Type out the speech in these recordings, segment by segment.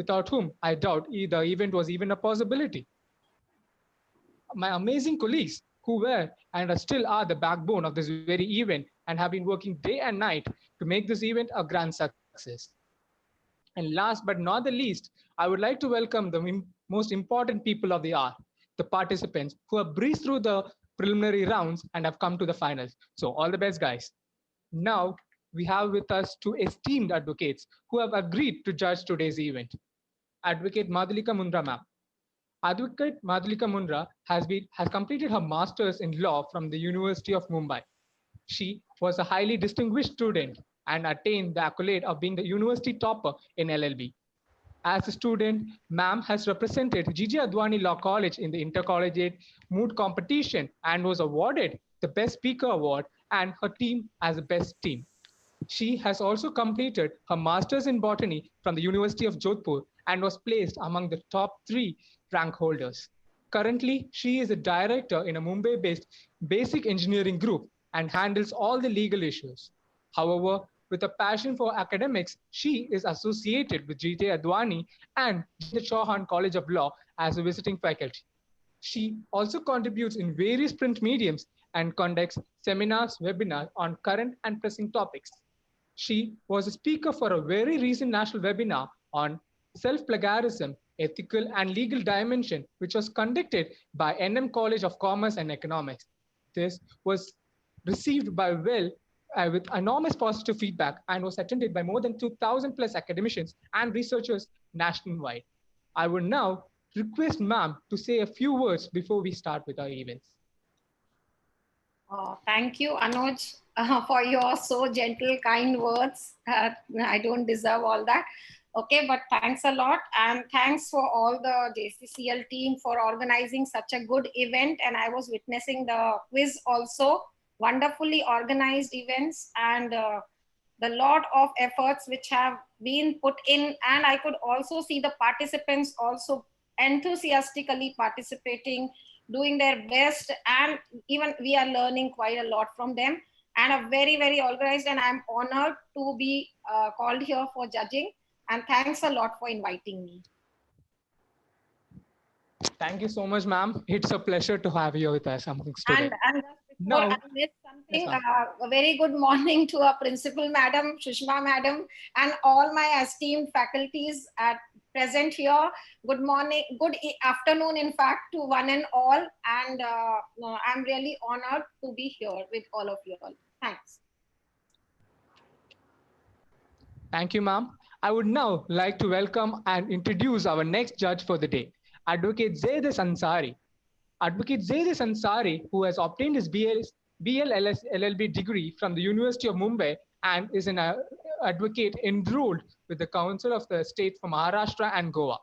without whom I doubt the event was even a possibility. My amazing colleagues who were and still are the backbone of this very event and have been working day and night to make this event a grand success. And last but not the least, I would like to welcome the most important people of the hour, the participants who have breezed through the preliminary rounds and have come to the finals. So all the best, guys. Now we have with us two esteemed advocates who have agreed to judge today's event. Advocate Madhulika Mundra ma'am. Advocate Madhulika Mundra has completed her master's in law from the University of Mumbai. She was a highly distinguished student and attained the accolade of being the university topper in LLB. As a student, ma'am has represented Gigi Advani Law College in the intercollegiate moot competition and was awarded the Best Speaker Award and her team as the best team. She has also completed her master's in botany from the University of Jodhpur and was placed among the top 3 rank holders. Currently, she is a director in a Mumbai-based basic engineering group and handles all the legal issues. However, with a passion for academics, she is associated with G.T. Advani and the Chauhan College of Law as a visiting faculty. She also contributes in various print mediums and conducts seminars, webinars on current and pressing topics. She was a speaker for a very recent national webinar on self-plagiarism, ethical and legal dimension, which was conducted by NM College of Commerce and Economics. This was received by with enormous positive feedback and was attended by more than 2,000 plus academicians and researchers nationwide. I would now request ma'am to say a few words before we start with our events. Thank you, Anuj, for your so gentle, kind words. I don't deserve all that. Okay, but thanks a lot. And thanks for all the JCCL team for organizing such a good event. And I was witnessing the quiz also. Wonderfully organized events and the lot of efforts which have been put in. And I could also see the participants also enthusiastically participating, doing their best, and even we are learning quite a lot from them, and a very, very organized, and I'm honored to be called here for judging, and thanks a lot for inviting me. Thank you so much, ma'am. It's a pleasure to have you with us amongst today. And just before I miss something, yes, a very good morning to our principal madam, Shushma madam, and all my esteemed faculties at present here. Good morning, good afternoon, in fact, to one and all. And I'm really honored to be here with all of you all. Thanks. Thank you, ma'am. I would now like to welcome and introduce our next judge for the day, Advocate Zaydis Ansari. Advocate Zaydis Ansari, who has obtained his BLLS LLB degree from the University of Mumbai and is an advocate enrolled with the Council of the State for Maharashtra and Goa.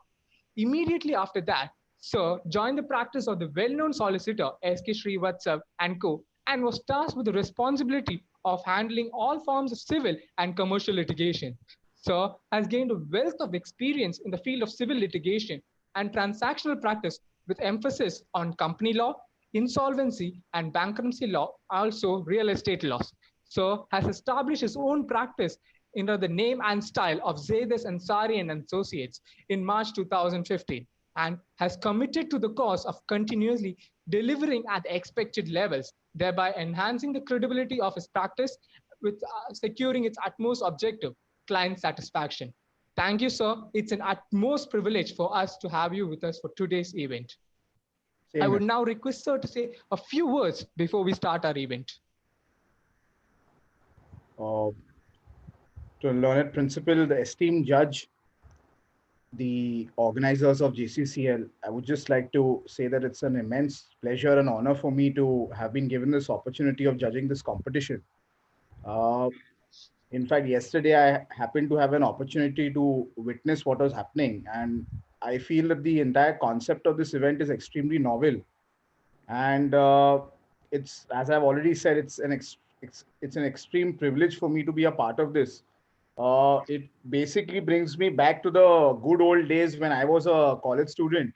Immediately after that, Sir joined the practice of the well-known solicitor S.K. Srivatsav and Co. and was tasked with the responsibility of handling all forms of civil and commercial litigation. Sir has gained a wealth of experience in the field of civil litigation and transactional practice with emphasis on company law, insolvency and bankruptcy law, also real estate laws. Sir has established his own practice under the name and style of Zaydis Ansari and Associates in March 2015 and has committed to the cause of continuously delivering at the expected levels, thereby enhancing the credibility of his practice with securing its utmost objective, client satisfaction. Thank you, sir. It's an utmost privilege for us to have you with us for today's event. I would now request sir to say a few words before we start our event. To learned principal, the esteemed judge, the organizers of JCCL, I would just like to say that it's an immense pleasure and honor for me to have been given this opportunity of judging this competition. In fact, yesterday I happened to have an opportunity to witness what was happening, and I feel that the entire concept of this event is extremely novel. And it's, as I've already said, it's an extreme privilege for me to be a part of this. It basically brings me back to the good old days when I was a college student.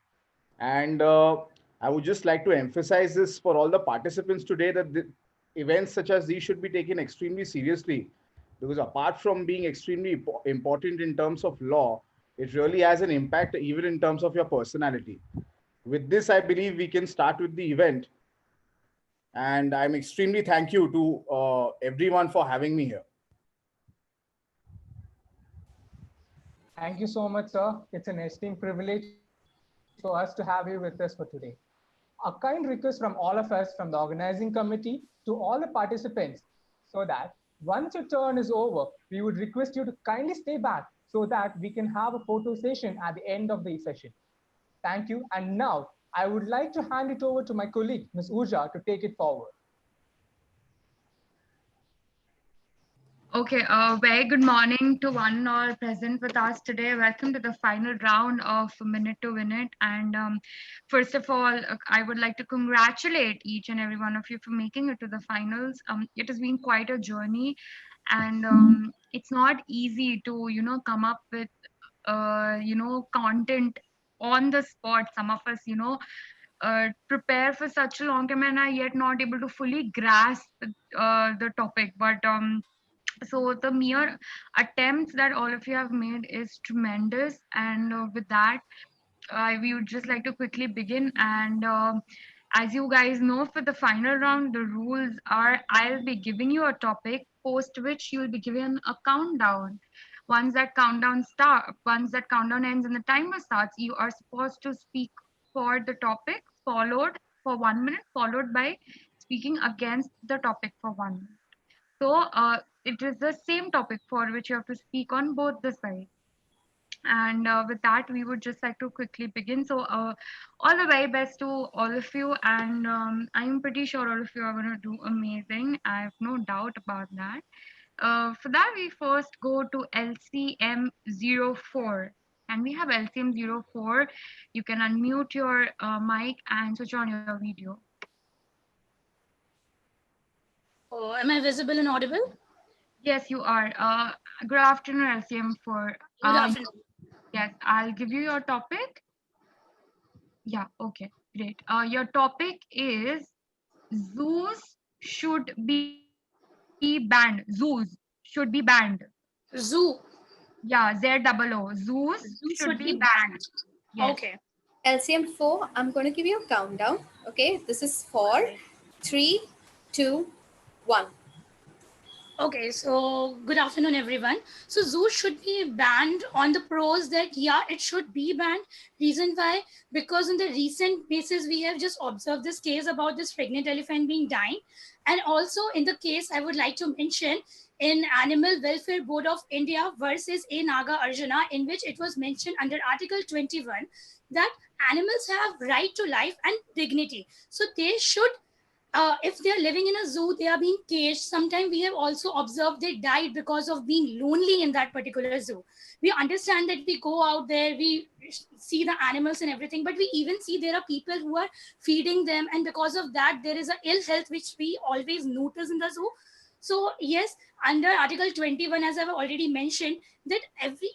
And I would just like to emphasize this for all the participants today, that the events such as these should be taken extremely seriously. Because apart from being extremely important in terms of law, It really has an impact even in terms of your personality. With this, I believe we can start with the event. And I'm extremely thank you to everyone for having me here. Thank you so much, sir. It's an esteemed privilege for us to have you with us for today. A kind request from all of us, from the organizing committee to all the participants, so that once your turn is over, we would request you to kindly stay back so that we can have a photo session at the end of the session. Thank you. And now I would like to hand it over to my colleague, Ms. Urja, to take it forward. Okay, very good morning to one and all present with us today. Welcome to the final round of Minute to Win It. And first of all, I would like to congratulate each and every one of you for making it to the finals. It has been quite a journey, and it's not easy to come up with content on the spot. Some of us prepare for such a long time and are yet not able to fully grasp the topic, but so the mere attempts that all of you have made is tremendous, and with that we would just like to quickly begin. And as you guys know, for the final round, the rules are I'll be giving you a topic, post which you'll be given a countdown. Once that countdown ends and the timer starts, you are supposed to speak for the topic, followed for 1 minute, followed by speaking against the topic for 1 minute. So it is the same topic for which you have to speak on both the sides. And with that, we would just like to quickly begin. So all the very best to all of you. And I'm pretty sure all of you are going to do amazing. I have no doubt about that. For that, we first go to LCM04. And we have LCM04. You can unmute your mic and switch on your video. Oh, am I visible and audible? Yes, you are. Good afternoon, LCM4. Good afternoon. Yes, I'll give you your topic. Yeah, okay, great. Your topic is zoos should be banned. Zoos should be banned. Zoo. Yeah, Z-double-O. Zoos Zoo should be banned. Yes. Okay. LCM4, I'm going to give you a countdown. Okay, this is for 3, 2, 1. Okay, so good afternoon, everyone. So zoo should be banned on the pros that, yeah, it should be banned. Reason why? Because in the recent basis, we have just observed this case about this pregnant elephant being dying. And also in the case, I would like to mention in Animal Welfare Board of India versus A. Naga Arjuna, in which it was mentioned under Article 21 that animals have right to life and dignity. So they should if they are living in a zoo, they are being caged. Sometimes we have also observed they died because of being lonely in that particular zoo. We understand that we go out there, we see the animals and everything, but we even see there are people who are feeding them, and because of that, there is a ill health which we always notice in the zoo. So yes, under Article 21, as I've already mentioned, that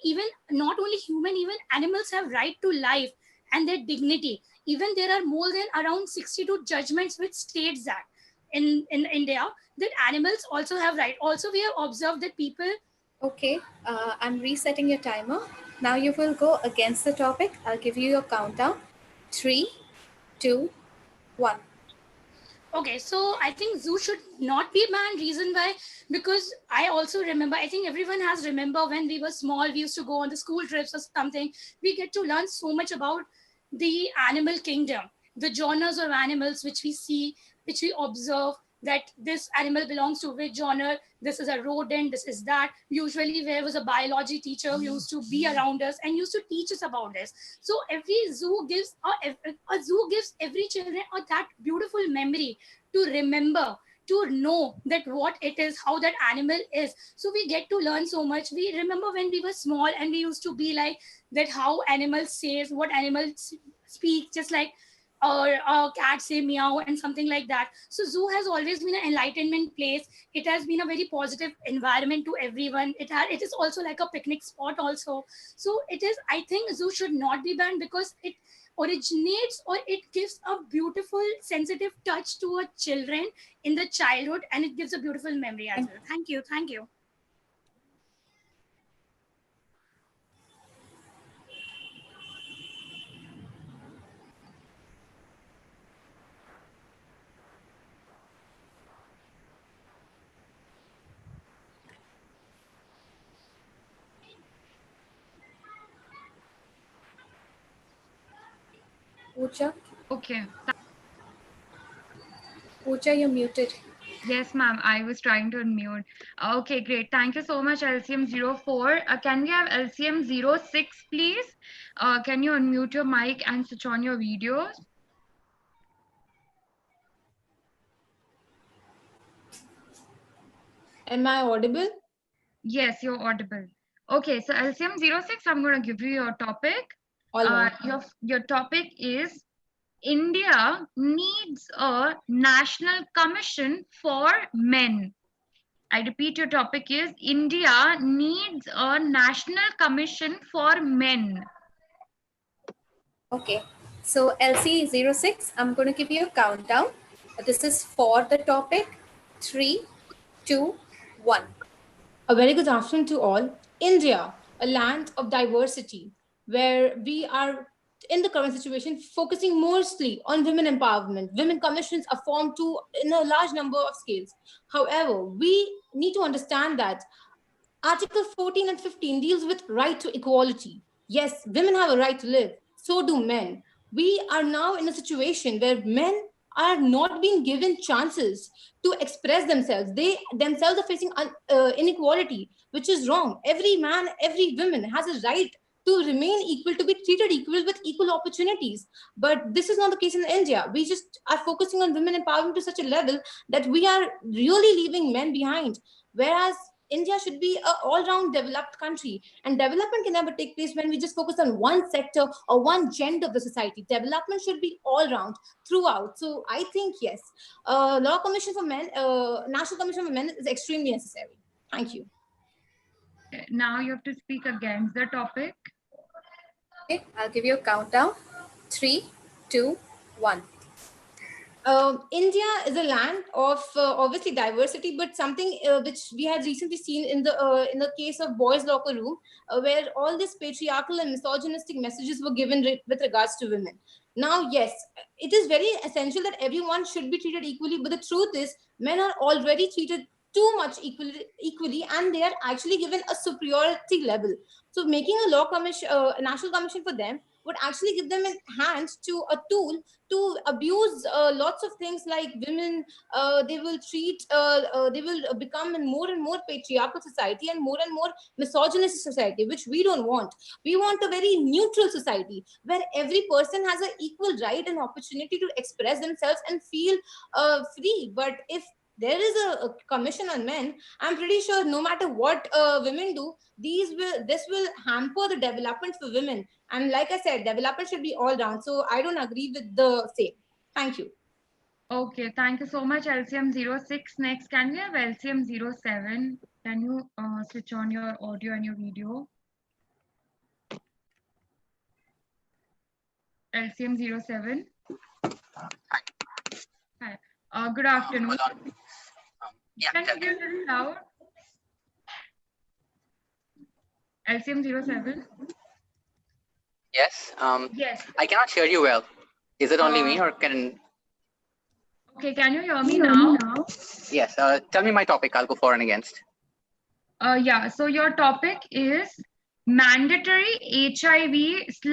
even not only human, even animals have right to life and their dignity. Even there are more than around 62 judgments which states that in India that animals also have right. Also, we have observed that people. Okay, I'm resetting your timer. Now you will go against the topic. I'll give you a countdown. 3, 2, 1. Okay, so I think zoo should not be banned. Reason why? Because I also remember, I think everyone has remember when we were small, we used to go on the school trips or something. We get to learn so much about the animal kingdom, the genres of animals which we see, which we observe, that this animal belongs to which genre, this is a rodent, this is that. Usually there was a biology teacher who used to be around us and used to teach us about this. So every zoo gives a zoo gives every children that beautiful memory to remember, to know that what it is, how that animal is. So we get to learn so much. We remember when we were small and we used to be like that, how animals says, what animals speak, just like or cats say meow and something like that. So zoo has always been an enlightenment place. It has been a very positive environment to everyone. It is also like a picnic spot also. So it is, I think zoo should not be banned because it originates or it gives a beautiful sensitive touch to a children in the childhood, and it gives a beautiful memory as well. Thank you. Pooja, Okay. Pooja, you're muted. Yes, ma'am. I was trying to unmute. Okay, great. Thank you so much, LCM04. Can we have LCM06, please? Can you unmute your mic and switch on your videos? Am I audible? Yes, you're audible. Okay, so LCM06, I'm going to give you your topic. All right. Your topic is India needs a national commission for men. I repeat, your topic is India needs a national commission for men. Okay, so LC06, I'm going to give you a countdown. This is for the topic. 3, 2, 1. A very good afternoon to all. India, a land of diversity, where we are in the current situation focusing mostly on women empowerment. Women commissions are formed in a large number of scales. However, we need to understand that Article 14 and 15 deals with right to equality. Yes, women have a right to live, so do men. We are now in a situation where men are not being given chances to express themselves. They themselves are facing inequality, which is wrong. Every man, every woman has a right to remain equal, to be treated equal with equal opportunities. But this is not the case in India. We just are focusing on women empowerment to such a level that we are really leaving men behind. Whereas India should be an all-round developed country, and development can never take place when we just focus on one sector or one gender of the society. Development should be all-round throughout. So I think yes, law commission for men, national commission for men is extremely necessary. Thank you. Now you have to speak against the topic. Okay, I'll give you a countdown. 3, 2, 1. India is a land of obviously diversity, but something which we had recently seen in the case of boys' locker room, where all these patriarchal and misogynistic messages were given with regards to women. Now, yes, it is very essential that everyone should be treated equally, but the truth is, men are already treated too much equally, and they are actually given a superiority level. So, making a law commission, a national commission for them, would actually give them a hand to a tool to abuse lots of things like women. They will they will become in more and more patriarchal society and more misogynist society, which we don't want. We want a very neutral society where every person has an equal right and opportunity to express themselves and feel free. But if there is a commission on men, I'm pretty sure no matter what women do, this will hamper the development for women. And like I said, development should be all round. So I don't agree with the same. Thank you. Okay, thank you so much, LCM06. Next, can we have LCM07? Can you switch on your audio and your video? LCM07. Hi. Good afternoon. Can you get a little loud? LCM07. Yes. Yes. I cannot hear you well. Is it only me or can? Okay, can you hear me now? Yes. Tell me my topic. I'll go for and against. Yeah. So your topic is mandatory HIV/drug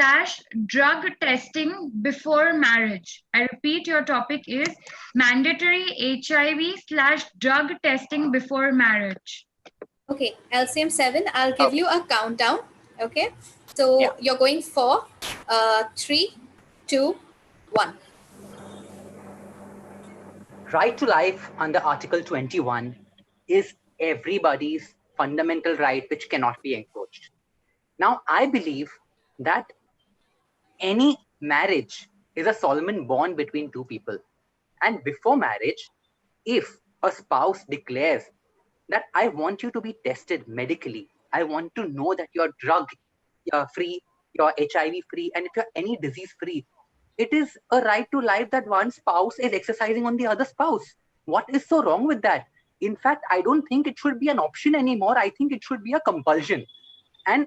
testing before marriage. I repeat, your topic is mandatory HIV/drug testing before marriage. Okay, LCM 7, I'll give you a countdown. Okay, so you're going for 3, 2, 1. Right to life under Article 21 is everybody's fundamental right which cannot be encroached. Now, I believe that any marriage is a solemn bond between two people. And before marriage, if a spouse declares that I want you to be tested medically, I want to know that you're drug free, you're HIV free, and if you're any disease free, it is a right to life that one spouse is exercising on the other spouse. What is so wrong with that? In fact, I don't think it should be an option anymore. I think it should be a compulsion. And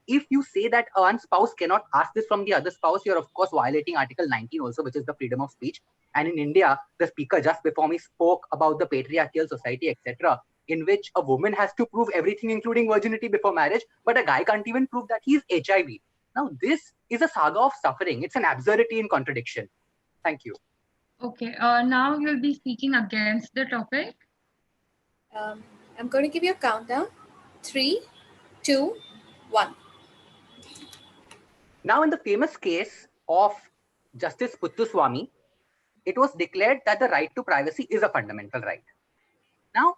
if you say that one spouse cannot ask this from the other spouse, you're of course violating Article 19 also, which is the freedom of speech. And in India, the speaker just before me spoke about the patriarchal society, etc., in which a woman has to prove everything, including virginity before marriage, but a guy can't even prove that he's HIV. Now, this is a saga of suffering. It's an absurdity and contradiction. Thank you. Okay, now you'll be speaking against the topic. I'm going to give you a countdown. 3, 2, 1. Now, in the famous case of Justice Puttuswamy, it was declared that the right to privacy is a fundamental right. Now,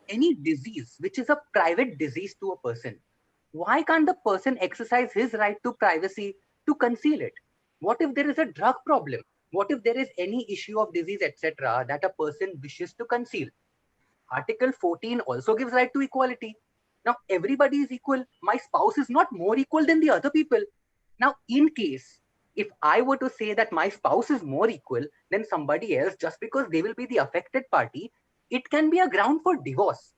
any disease which is a private disease to a person, why can't the person exercise his right to privacy to conceal it? What if there is a drug problem? What if there is any issue of disease, etc., that a person wishes to conceal? Article 14 also gives right to equality. Now, everybody is equal. My spouse is not more equal than the other people. Now, in case, if I were to say that my spouse is more equal than somebody else just because they will be the affected party, it can be a ground for divorce.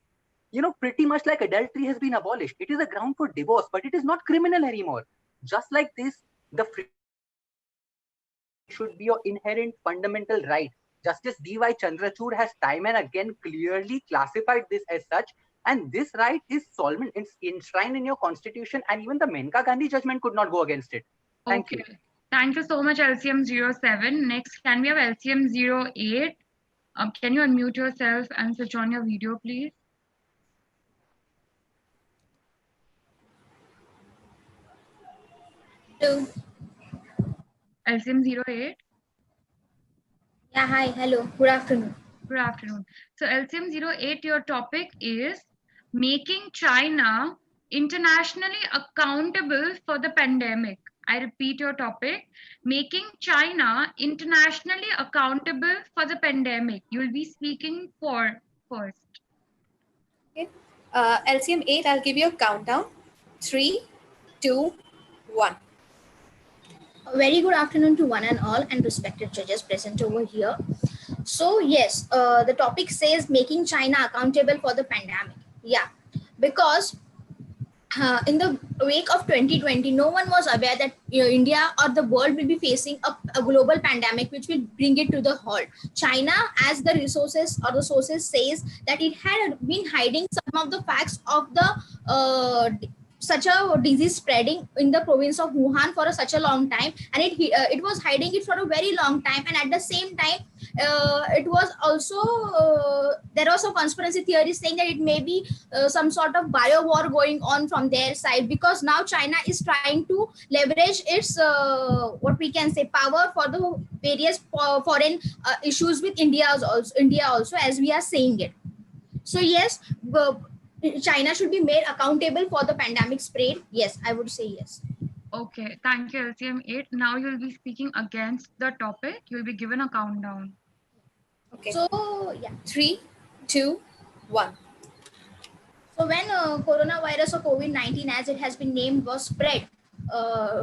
You know, pretty much like adultery has been abolished. It is a ground for divorce, but it is not criminal anymore. Just like this, the freedom of speech should be your inherent fundamental right. Justice D.Y. Chandrachud has time and again clearly classified this as such, and this right is solemn, it's enshrined in your constitution, and even the Menka Gandhi judgment could not go against it. Thank you. Thank you so much, LCM 07. Next, can we have LCM 08? Can you unmute yourself and switch on your video, please? Hello. LCM 08. Yeah, hi. Hello. Good afternoon. Good afternoon. So LCM 08, your topic is making China internationally accountable for the pandemic. I repeat your topic, making China internationally accountable for the pandemic. You'll be speaking for first. Okay. LCM 8, I'll give you a countdown. 3, 2, 1. A very good afternoon to one and all and respected judges present over here. So yes, the topic says making China accountable for the pandemic. Yeah, because in the wake of 2020, no one was aware that India or the world will be facing a global pandemic which will bring it to the halt. China, as the resources or the sources says, that it had been hiding some of the facts of the such a disease spreading in the province of Wuhan for such a long time, and it was hiding it for a very long time, and at the same time it was also there was a conspiracy theory saying that it may be some sort of bio war going on from their side, because now China is trying to leverage its what we can say power for the various foreign issues with India also, as we are saying it. So yes, China should be made accountable for the pandemic spread. Yes, I would say yes. Okay, thank you, LCM 8. Now you'll be speaking against the topic. You'll be given a countdown. Okay. So yeah, 3, 2, 1. so when coronavirus or COVID-19, as it has been named, was spread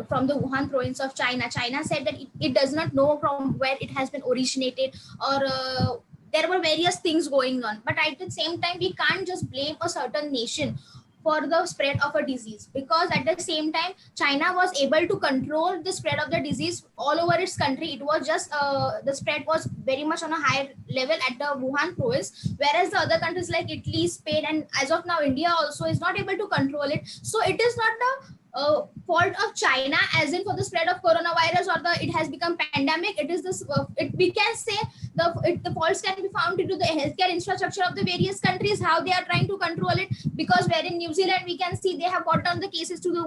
from the Wuhan province of China, China said that it does not know from where it has been originated, or there were various things going on. But at the same time, we can't just blame a certain nation for the spread of a disease, because at the same time China was able to control the spread of the disease all over its country. It was just the spread was very much on a higher level at the Wuhan province, whereas the other countries like Italy, Spain, and as of now India also is not able to control it. So it is not the fault of China as in for the spread of coronavirus, or it has become pandemic. It is this we can say the faults can be found into the healthcare infrastructure of the various countries, how they are trying to control it. Because where in New Zealand we can see they have got down the cases to the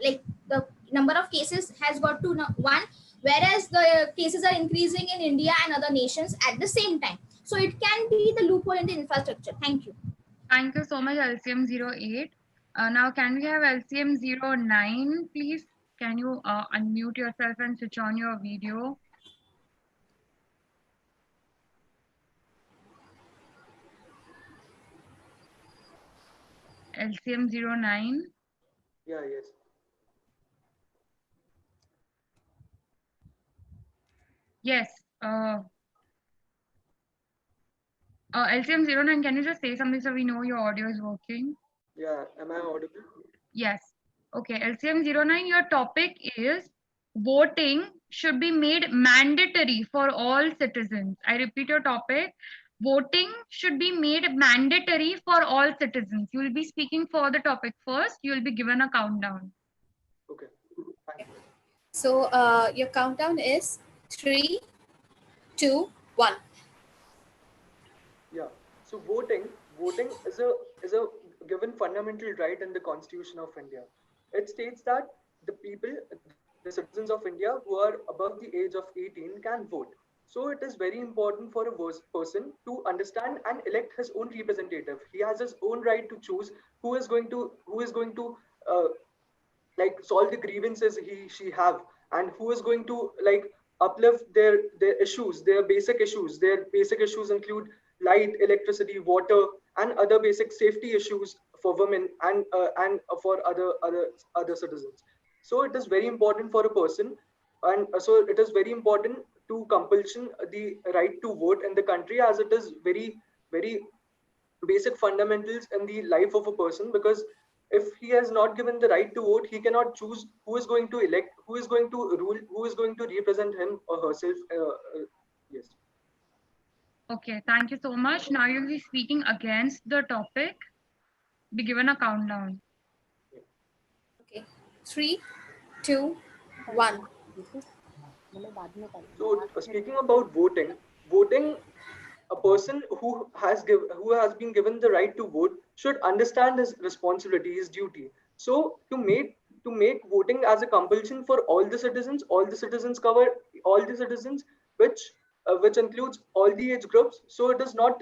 like the number of cases has got to 1, whereas the cases are increasing in India and other nations at the same time. So it can be the loophole in the infrastructure. Thank you. Thank you so much, LCM 08. Now, can we have LCM 09, please? Can you unmute yourself and switch on your video? LCM 09. Yeah, yes. Yes. LCM 09, can you just say something so we know your audio is working? Yeah, am I audible? Yes. Okay, LCM 09, your topic is voting should be made mandatory for all citizens. I repeat your topic. Voting should be made mandatory for all citizens. You will be speaking for the topic first. You will be given a countdown. Okay. So your countdown is 3, 2, 1. Yeah. So voting is a given fundamental right in the Constitution of India. It states that the people, the citizens of India who are above the age of 18 can vote. So it is very important for a person to understand and elect his own representative. He has his own right to choose who is going to uh, like solve the grievances he she have, and who is going to like uplift their issues, their basic issues include light, electricity, water, and other basic safety issues for women, and for other citizens. So it is very important for a person, and so it is very important to compulsion the right to vote in the country, as it is very basic fundamentals in the life of a person, because if he has not given the right to vote, he cannot choose who is going to elect, who is going to rule, who is going to represent him or herself. Yes. Okay, thank you so much. Now you'll be speaking against the topic. Be given a countdown. Okay. 3, 2, 1. So speaking about voting, a person who has been given the right to vote should understand his responsibility, his duty. So to make voting as a compulsion for all the citizens cover all the citizens, which includes all the age groups. So it is not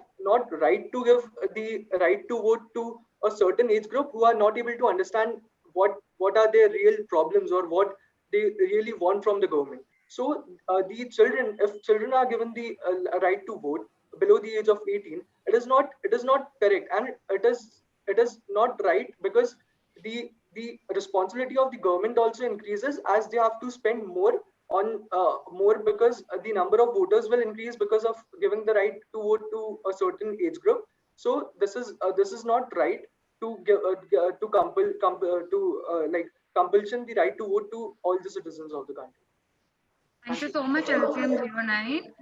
right to give the right to vote to a certain age group who are not able to understand what are their real problems or what they really want from the government. So the children, if children are given the right to vote below the age of 18, it is not correct, and it is not right, because the responsibility of the government also increases as they have to spend more, because the number of voters will increase because of giving the right to vote to a certain age group. So this is not right to give to like compulsion the right to vote to all the citizens of the country. Thank you so much, LCM09.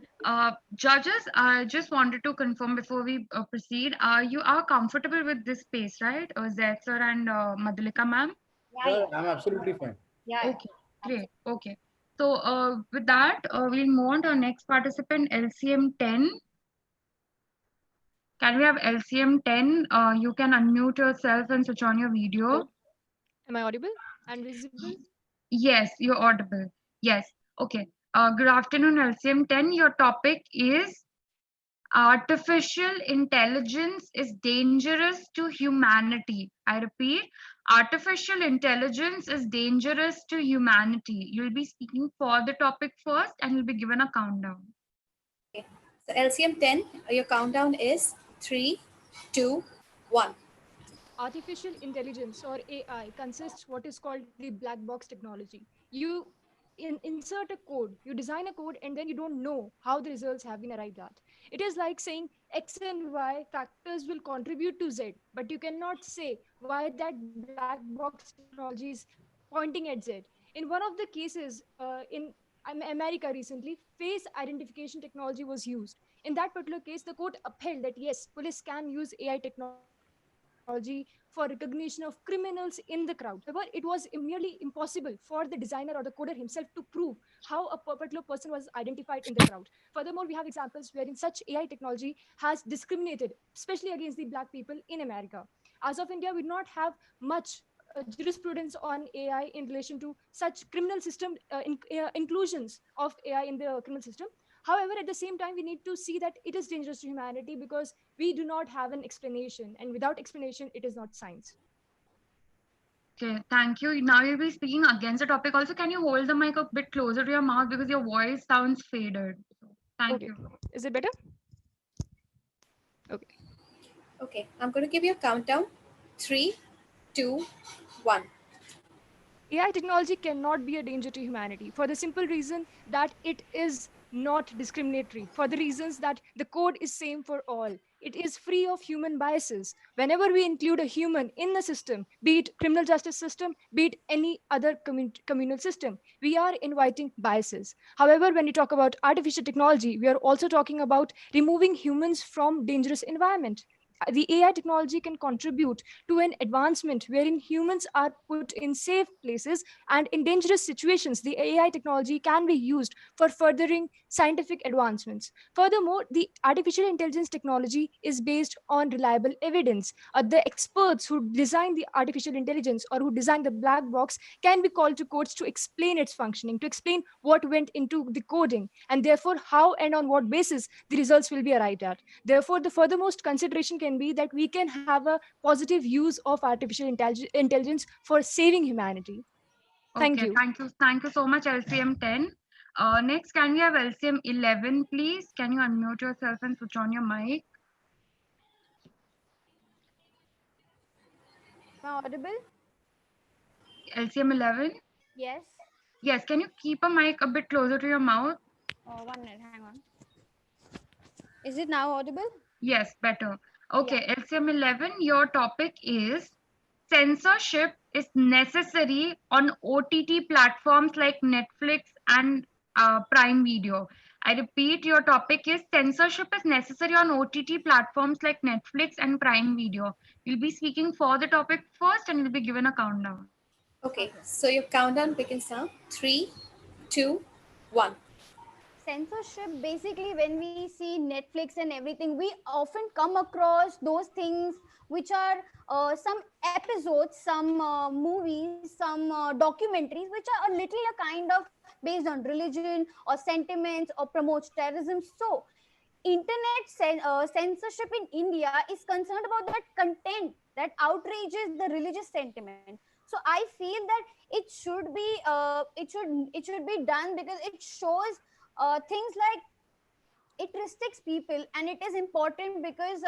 Judges, I just wanted to confirm before we proceed. You are comfortable with this space, right? Zaid sir and Madhulika ma'am? Yeah, I'm absolutely fine. Okay, great. Okay. So with that, we'll move on to our next participant, LCM10. Can we have LCM10? You can unmute yourself and switch on your video. Hello. Am I audible and visible? Yes, you're audible. Yes. Okay. Good afternoon, LCM10. Your topic is artificial intelligence is dangerous to humanity. I repeat, artificial intelligence is dangerous to humanity. You'll be speaking for the topic first and you'll be given a countdown. Okay. So LCM 10, your countdown is 3, 2, 1. Artificial intelligence or AI consists what is called the black box technology. You insert a code, you design a code, and then you don't know how the results have been arrived at. It is like saying X and Y factors will contribute to Z, but you cannot say why that black box technology is pointing at Z. In one of the cases in America recently, face identification technology was used. In that particular case, the court upheld that yes, police can use AI technology for recognition of criminals in the crowd. However, it was nearly impossible for the designer or the coder himself to prove how a particular person was identified in the crowd. Furthermore, we have examples wherein such AI technology has discriminated, especially against the black people in America. As of India, we do not have much jurisprudence on AI in relation to such criminal system inclusions of AI in the criminal system. However, at the same time, we need to see that it is dangerous to humanity because we do not have an explanation, and without explanation, it is not science. Okay, thank you. Now you'll be speaking against the topic. Also, can you hold the mic a bit closer to your mouth because your voice sounds faded? Thank you. Is it better? Okay. Okay, I'm going to give you a countdown. 3, 2, 1. AI technology cannot be a danger to humanity for the simple reason that it is not discriminatory, for the reasons that the code is same for all. It is free of human biases. Whenever we include a human in the system, be it criminal justice system, be it any other communal system, we are inviting biases. However, when we talk about artificial technology, we are also talking about removing humans from dangerous environment. the AI technology can contribute to an advancement wherein humans are put in safe places, and in dangerous situations, the AI technology can be used for furthering scientific advancements. Furthermore, the artificial intelligence technology is based on reliable evidence. The experts who design the artificial intelligence or who design the black box can be called to courts to explain its functioning, to explain what went into the coding, and therefore how and on what basis the results will be arrived at. Therefore, the furthermost consideration can be that we can have a positive use of artificial intelligence for saving humanity. Thank Okay, you. thank you. Thank you so much, LCM 10. Next, can we have LCM 11, please? Can you unmute yourself and switch on your mic? Am I audible? LCM 11? Yes. Yes, can you keep a mic a bit closer to your mouth? 1 minute, hang on. Is it now audible? Yes, better. Yeah. Okay, LCM 11, your topic is censorship is necessary on OTT platforms like Netflix and Prime Video. I repeat, your topic is censorship is necessary on OTT platforms like Netflix and Prime Video. You'll be speaking for the topic first and you'll be given a countdown. Okay, so your countdown begins now. 3, 2, 1. Censorship, basically, when we see Netflix and everything, we often come across those things which are some episodes, some movies, some documentaries which are a little a kind of based on religion or sentiments or promotes terrorism. So internet censorship in India is concerned about that content that outrages the religious sentiment. So I feel that it should be done because it shows things like it restricts people, and it is important because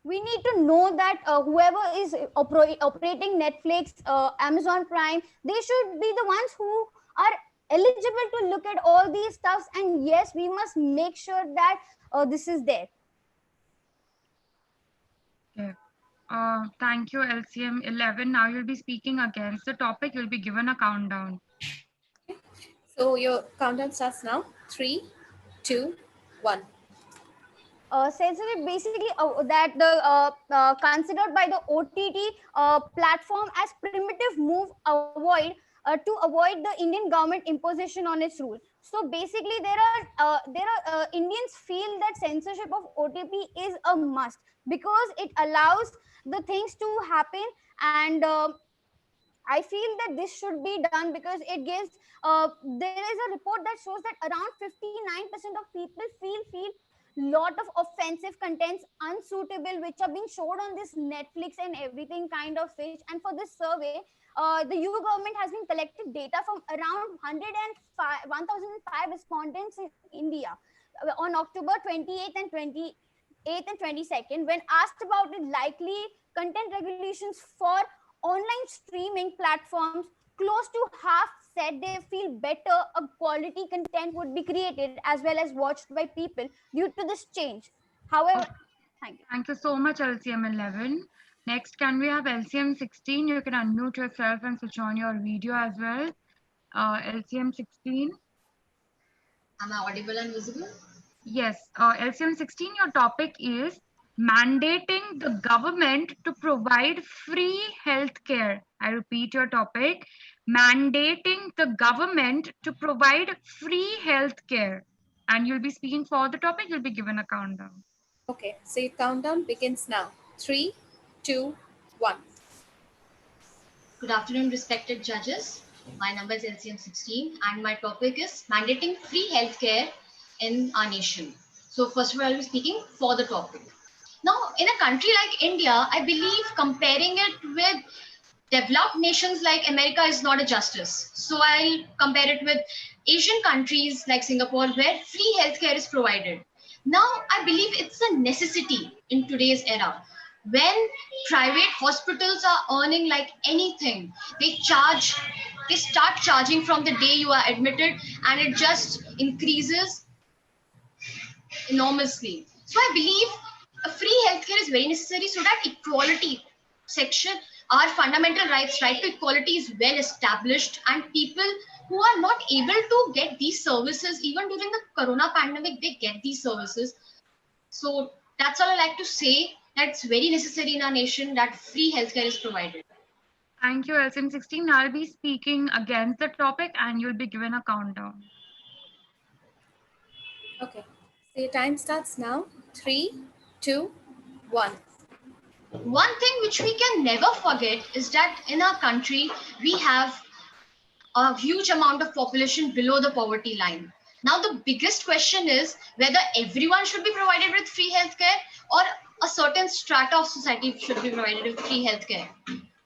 we need to know that whoever is operating Netflix, Amazon Prime, they should be the ones who are eligible to look at all these stuffs, and yes, we must make sure that this is there. Okay. Thank you, LCM 11. Now you'll be speaking against the topic. You'll be given a countdown. So your countdown starts now. 3, 2, 1. Censorship, basically that the considered by the OTT platform as primitive move avoid to avoid the Indian government imposition on its rule. So basically, Indians feel that censorship of OTP is a must because it allows the things to happen, and I feel that this should be done because it gives. There is a report that shows that around 59% of people feel lot of offensive contents unsuitable which are being showed on this Netflix and everything kind of fish. And for this survey, the EU government has been collected data from around 1005 respondents in India on October 28th and 28th and 22nd, when asked about the likely content regulations for online streaming platforms. Close to half said they feel better a quality content would be created as well as watched by people due to this change. However, thank you. Thank you so much, LCM 11. Next, can we have LCM 16? You can unmute yourself and switch on your video as well. LCM 16. Am I audible and visible? Yes. LCM 16, your topic is mandating the government to provide free healthcare. I repeat your topic, mandating the government to provide free healthcare. And you'll be speaking for the topic, you'll be given a countdown. Okay, so your countdown begins now. 3, 2, 1. Good afternoon, respected judges. My number is LCM 16 and my topic is mandating free healthcare in our nation. So first of all, I'll be speaking for the topic. Now, in a country like India, I believe comparing it with developed nations like America is not a justice. So I'll compare it with Asian countries like Singapore where free healthcare is provided. Now, I believe it's a necessity in today's era. When private hospitals are earning like anything, they start charging from the day you are admitted, and it just increases enormously. So I believe a free healthcare is very necessary so that equality section, our fundamental rights, right to equality is well established, and people who are not able to get these services, even during the corona pandemic, they get these services. So that's all I like to say, that's very necessary in our nation, that free healthcare is provided. Thank you, LCM16. I'll be speaking against the topic and you'll be given a countdown. Okay. So your time starts now. 3, 2, 1. One thing which we can never forget is that in our country, we have a huge amount of population below the poverty line. Now, the biggest question is whether everyone should be provided with free healthcare or a certain strata of society should be provided with free healthcare.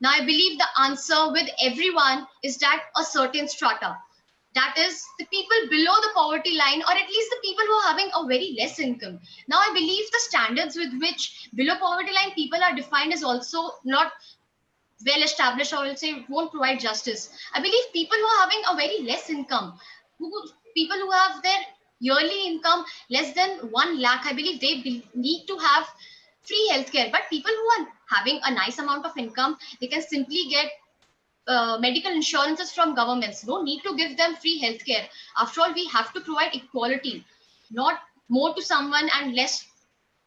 Now, I believe the answer with everyone is that a certain strata. That is the people below the poverty line, or at least the people who are having a very less income. Now, I believe the standards with which below poverty line people are defined is also not well established, or will say won't provide justice. I believe people who are having a very less income, people who have their yearly income less than 1 lakh, I believe they need to have free healthcare. But people who are having a nice amount of income, they can simply get medical insurances from governments. No need to give them free healthcare. After all, we have to provide equality, not more to someone and less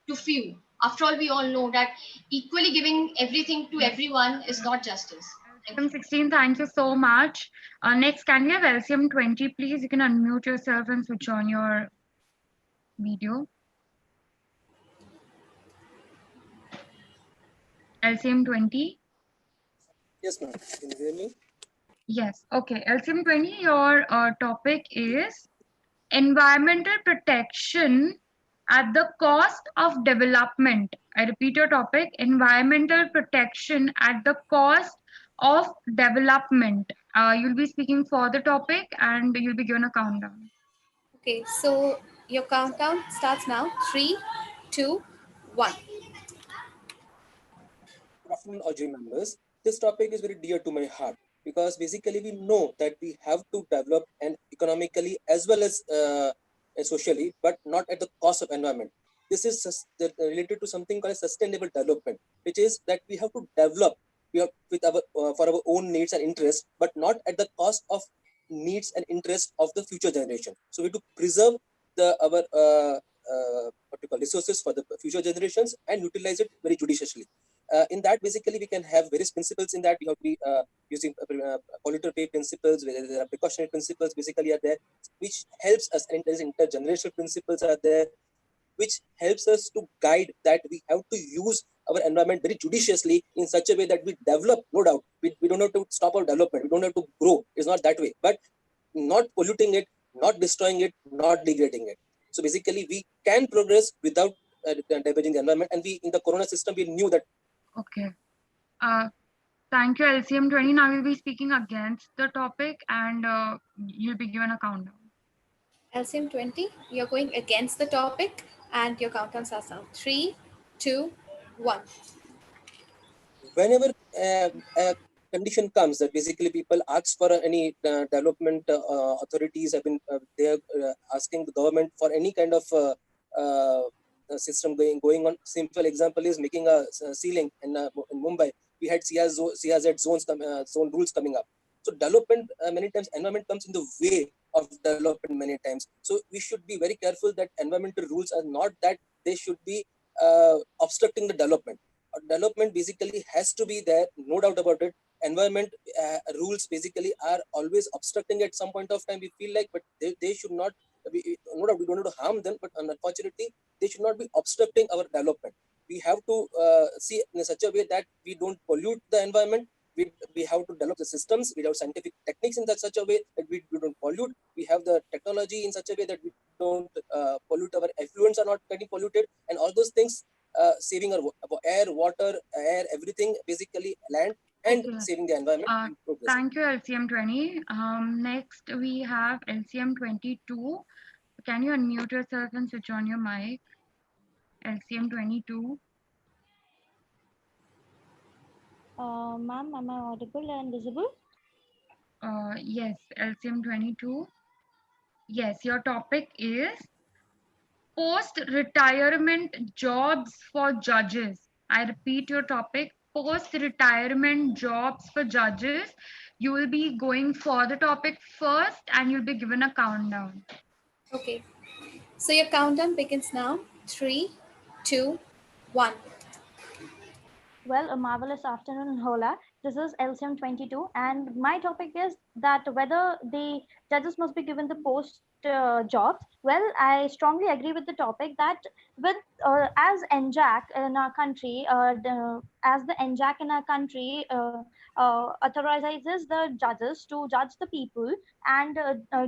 to few. After all, we all know that equally giving everything to everyone is not justice. LCM16, thank you so much. Next, can we have LCM20, please? You can unmute yourself and switch on your video. LCM20. Yes, ma'am. Can you hear me? Yes. Okay. LCM20, your topic is environmental protection at the cost of development. I repeat your topic, environmental protection at the cost of development. You'll be speaking for the topic and you'll be given a countdown. Okay, so your countdown starts now. 3, 2, 1. Good afternoon, all members. This topic is very dear to my heart because basically we know that we have to develop and economically as well as socially, but not at the cost of environment. This is related to something called sustainable development, which is that we have to develop with our for our own needs and interests, but not at the cost of needs and interests of the future generation. So we have to preserve our what we call resources for the future generations and utilize it very judiciously. In that, basically, we can have various principles in that. We have to be using polluter pay principles, where there are precautionary principles basically are there, which helps us, and there's intergenerational principles are there, which helps us to guide that we have to use our environment very judiciously in such a way that we develop, no doubt. We don't have to stop our development. We don't have to grow. It's not that way. But not polluting it, not destroying it, not degrading it. So basically, we can progress without damaging the environment. And we, in the corona system, we knew that. Okay. Thank you, LCM20. Now we'll be speaking against the topic and you'll be given a countdown. LCM20, you're going against the topic and your countdown starts now. 3, 2, 1. Whenever a condition comes that basically people ask for any development authorities have been they are asking the government for any kind of system going on. Simple example is making a ceiling in Mumbai. We had CRZ zone rules coming up. So development many times environment comes in the way of development many times. So we should be very careful that environmental rules are not that they should be obstructing the development. Development basically has to be there, no doubt about it. Environment rules basically are always obstructing at some point of time, we feel like, but they should not be, no doubt we don't have to harm them, but unfortunately they should not be obstructing our development. We have to see in such a way that we don't pollute the environment. We have to develop the systems, we have scientific techniques in such a way that we don't pollute. We have the technology in such a way that we don't pollute, our effluents are not getting polluted, and all those things, saving our air, water, air, everything, basically land, and saving the environment. Thank you, LCM20. Next, we have LCM22. Can you unmute yourself and switch on your mic? LCM22. Ma'am, am I audible and visible? Yes, LCM22. Yes, your topic is post-retirement jobs for judges. I repeat your topic, post-retirement jobs for judges. You will be going for the topic first and you'll be given a countdown. Okay. So your countdown begins now. 3, 2, 1. Well, a marvelous afternoon, Hola. This is LCM 22, and my topic is that whether the judges must be given the post jobs. Well, I strongly agree with the topic that with as NJAC in our country, as the NJAC in our country authorizes the judges to judge the people and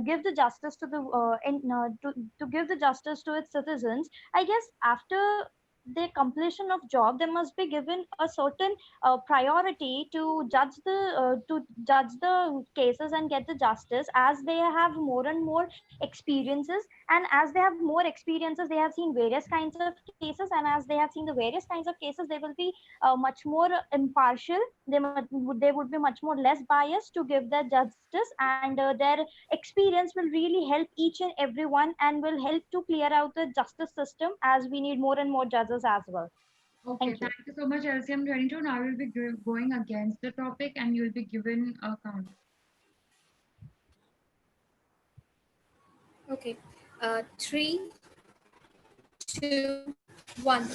give the justice to to give the justice to its citizens. I guess after the completion of job, they must be given a certain priority to judge the cases and get the justice, as they have more and more experiences, and as they have more experiences, they have seen various kinds of cases, and as they have seen the various kinds of cases, they will be much more impartial. They would be much more less biased to give their justice, and their experience will really help each and everyone and will help to clear out the justice system, as we need more and more judges as well. Okay, Thank you. thank you so much, LCM 22. Now we'll be going against the topic and you'll be given a count. Okay. 3, 2, 1.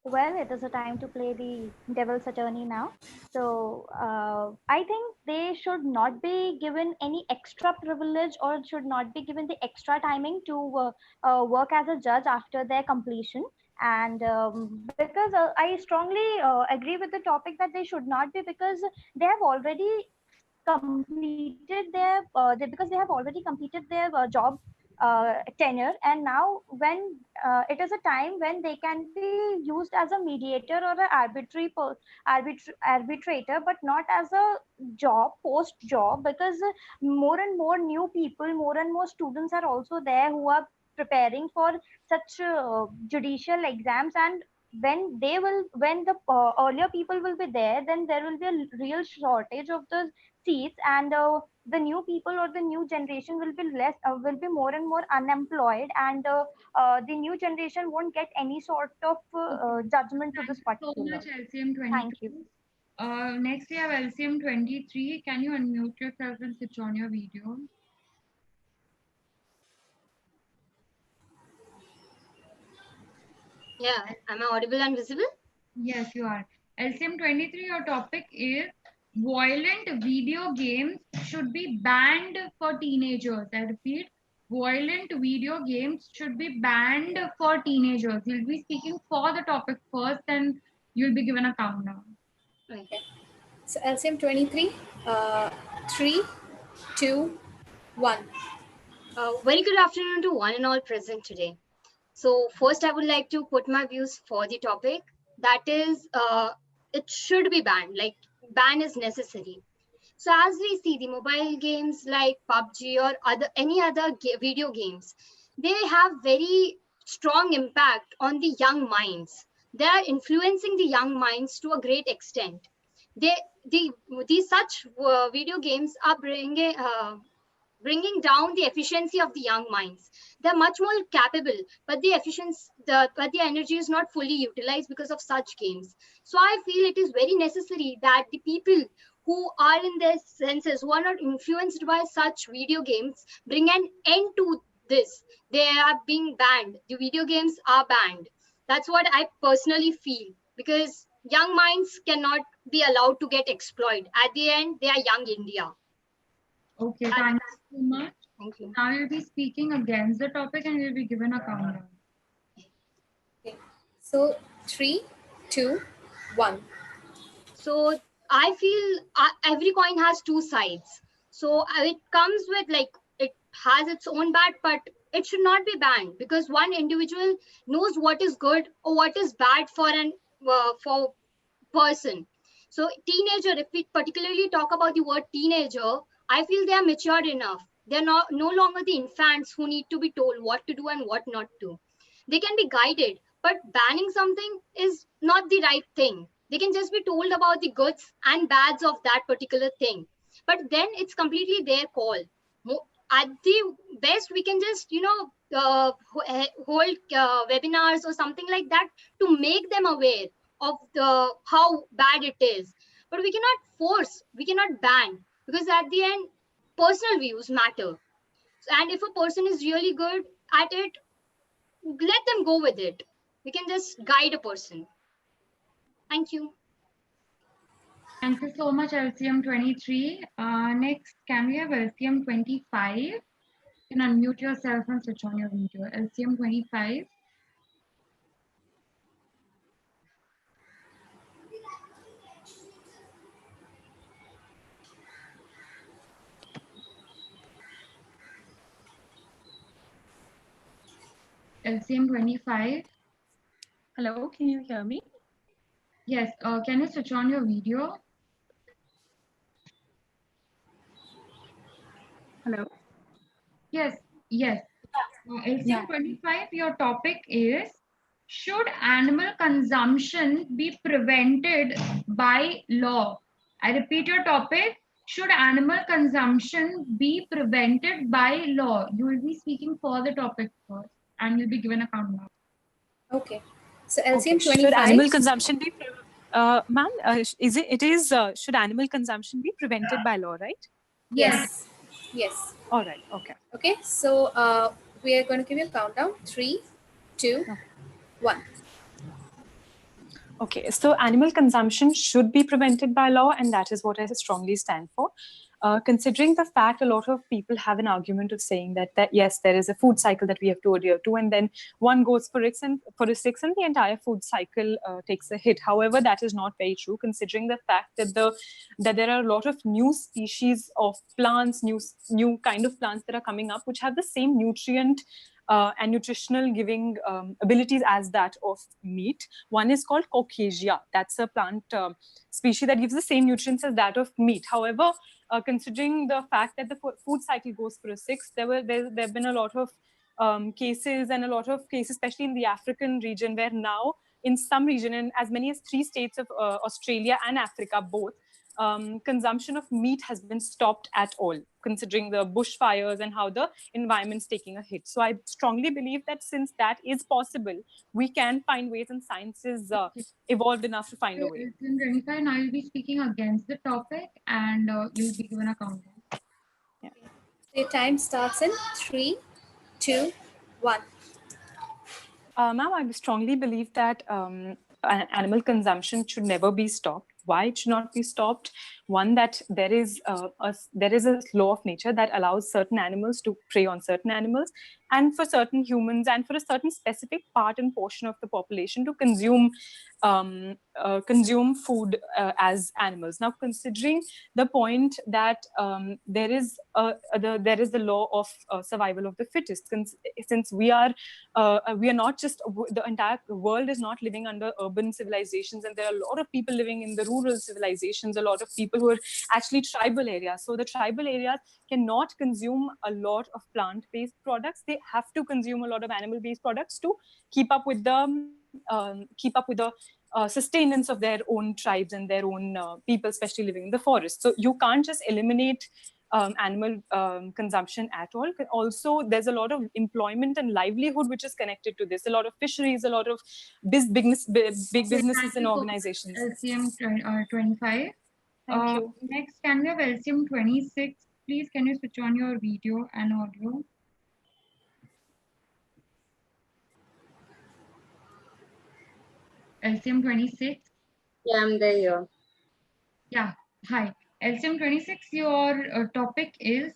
Well, it is a time to play the devil's attorney now. So I think they should not be given any extra privilege or should not be given the extra timing to work as a judge after their completion. And because I strongly agree with the topic that they should not be, because they have already completed because they have already completed their job tenure, and now when it is a time when they can be used as a mediator or an arbitrator, but not as a job post job, because more and more new people, more and more students are also there who are preparing for such judicial exams, and when the earlier people will be there, then there will be a real shortage of the seats, and the new people or the new generation will be more and more unemployed, and the new generation won't get any sort of Okay. judgment to Thank this you so particular. much, LCM Thank you. 22. Next we have LCM 23. Can you unmute yourself and switch on your video? Yeah, am I audible and visible? Yes, you are. LCM 23, your topic is violent video games should be banned for teenagers. I repeat, violent video games should be banned for teenagers. You'll be speaking for the topic first and you'll be given a countdown. Okay. So LCM 23, 3, 2, 1. Very good afternoon to one and all present today. So first, I would like to put my views for the topic. That is, it should be banned. Like ban is necessary. So as we see, the mobile games like PUBG or any other video games, they have very strong impact on the young minds. They are influencing the young minds to a great extent. They these such video games are bringing down the efficiency of the young minds. They're much more capable, but but the energy is not fully utilized because of such games. So I feel it is very necessary that the people who are in their senses, who are not influenced by such video games, bring an end to this. They are being banned. The video games are banned. That's what I personally feel, because young minds cannot be allowed to get exploited. At the end, they are young India. Okay, thank you so much. Thank you. Now you'll be speaking against the topic and you'll be given a countdown. Okay. So 3, 2, 1. So I feel every coin has two sides. So it comes with, like, it has its own bad, but it should not be banned, because one individual knows what is good or what is bad for an for person. So teenager, if we particularly talk about the word teenager, I feel they are matured enough. They're not no longer the infants who need to be told what to do and what not to. They can be guided, but banning something is not the right thing. They can just be told about the goods and bads of that particular thing, but then it's completely their call. At the best, we can just hold webinars or something like that to make them aware of the how bad it is, but we cannot ban, because at the end personal views matter. And if a person is really good at it, let them go with it. We can just guide a person. Thank you. Thank you so much, LCM 23. Next, can we have LCM 25? You can unmute yourself and switch on your video. LCM 25. LCM 25. Hello, can you hear me? Yes, can you switch on your video? Hello. Yes, yes. LCM 25, your topic is, should animal consumption be prevented by law? I repeat your topic, should animal consumption be prevented by law? You will be speaking for the topic first and you'll be given a countdown. Okay. So LCM Should 25. animal consumption be, ma'am, should animal consumption be prevented by law, right? Yes. Yes. All right. Okay. Okay. So we are going to give you a countdown. 3, 2, 1. Okay, so animal consumption should be prevented by law, and that is what I strongly stand for. Considering the fact a lot of people have an argument of saying that yes, there is a food cycle that we have to adhere to, and then one goes for it and the entire food cycle takes a hit. However, that is not very true, considering the fact that there are a lot of new species of plants, new kind of plants that are coming up, which have the same nutrient and nutritional giving abilities as that of meat. One is called Caucasia. That's a plant species that gives the same nutrients as that of meat. However, considering the fact that the food cycle goes for a 6, there have been a lot of cases, especially in the African region, where now in some region, in as many as 3 states of Australia and Africa both, consumption of meat has been stopped at all, considering the bushfires and how the environment's taking a hit. So I strongly believe that since that is possible, we can find ways, and science is evolved enough to find a way. In 25, now you'll be speaking against the topic and you'll be given a countdown. So your time starts in 3, 2, 1. Ma'am, I strongly believe that animal consumption should never be stopped. Why it should not be stopped? One, that there is a law of nature that allows certain animals to prey on certain animals, and for certain humans and for a certain specific part and portion of the population to consume food as animals. Now, considering the point that there is the law of survival of the fittest, since we are not just, the entire world is not living under urban civilizations, and there are a lot of people living in the rural civilizations, a lot of people who are actually tribal areas. So the tribal areas cannot consume a lot of plant-based products. They have to consume a lot of animal-based products to keep up with the sustenance of their own tribes and their own people, especially living in the forest. So you can't just eliminate animal consumption at all. Also, there's a lot of employment and livelihood which is connected to this. A lot of fisheries, a lot of big businesses and organizations. LCM 25. Thank you. Next, can we have LCM 26? Please, can you switch on your video and audio? LCM 26. Yeah, I'm there here. Yeah, hi. LCM 26, your topic is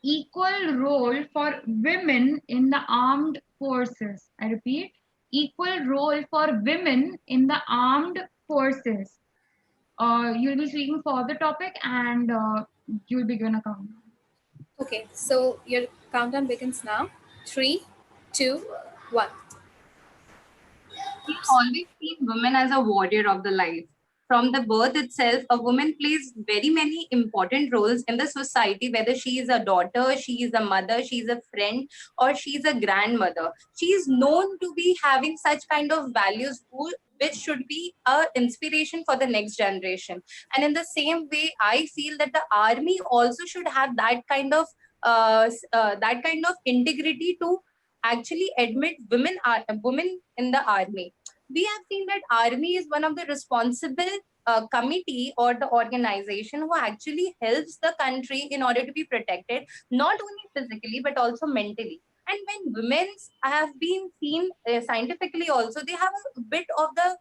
equal role for women in the armed forces. I repeat, equal role for women in the armed forces. You'll be speaking for the topic and you'll be given a countdown. Okay, so your countdown begins now. 3, 2, 1. We always see women as a warrior of the life. From the birth itself, a woman plays very many important roles in the society, whether she is a daughter, she is a mother, she is a friend, or she is a grandmother. She is known to be having such kind of values which should be an inspiration for the next generation. And in the same way, I feel that the army also should have that kind of integrity to actually admit women in the army. We have seen that army is one of the responsible committee or the organization who actually helps the country in order to be protected, not only physically but also mentally. And when women have been seen scientifically also, they have a bit of the